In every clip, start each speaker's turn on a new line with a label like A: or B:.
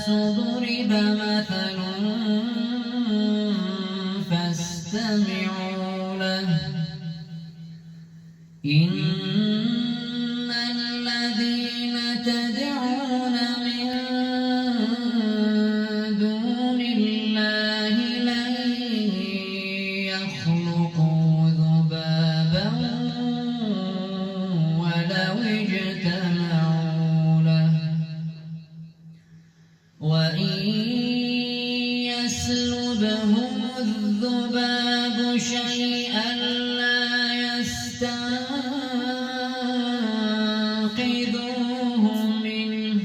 A: الناس ضرب مثل فاستمعوا له إن الذين تدعون من دون الله لن يخلقوا ذبابا ولو اجتمعوا له وإن يسلبهم الذباب شيئا لا يستنقذوه منه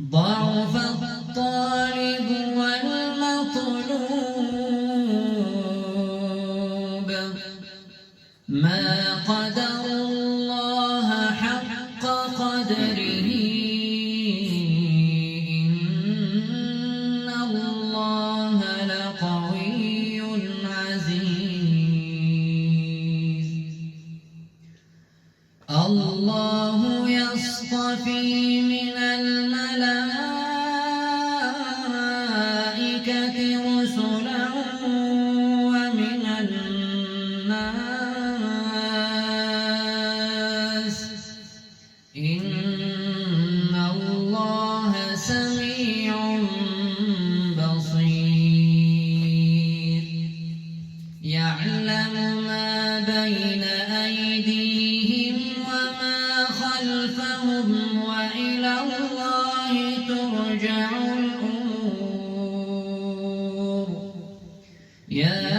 A: ضعف الطالب والمطلوب ما قدر الله حق قدره إن الله لقوي عزيز الله يصطفي من الملائكة رسلا ومن الناس إن الله سميع بصير يعلم ما بين أيديهم وما خلفهم وإلى الله ترجع الأمور يا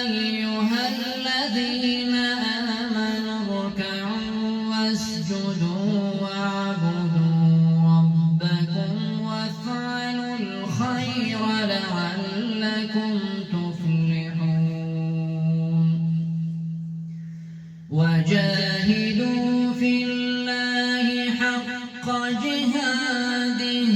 A: أيها الذين آمنوا اركعوا واسجدوا واعبدوا ربكم وافعلوا الخير لعلكم تفلحون وجاهدوا في الله حق جهاده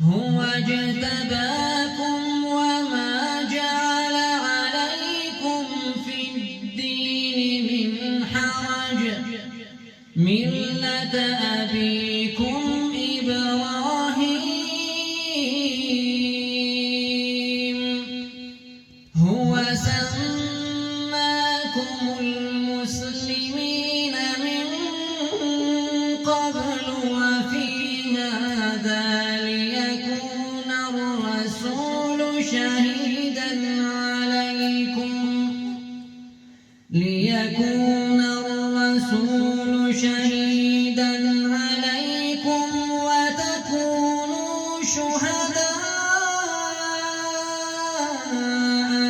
A: هو اجتباكم وما جعل عليكم في الدين من حرج ملة أبيكم إبراهيم هو سماكم المسلمين من قبل وفي هذا ليكون الرسول شهيدا عليكم وتكونوا شهداء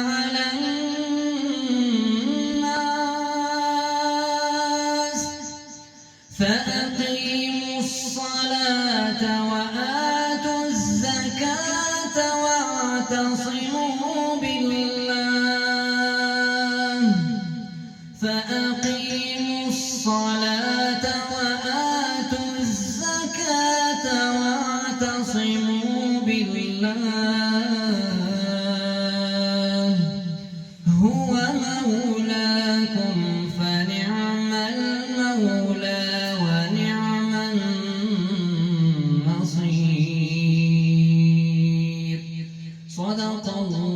A: على الناس فأقيموا الصلاة وآتوا الزكاة واعتصموا بالله فأقيموا الصلاة وآتوا الزكاة واعتصموا بالله هو مولاكم فنعم المولى ونعم النصير صدق الله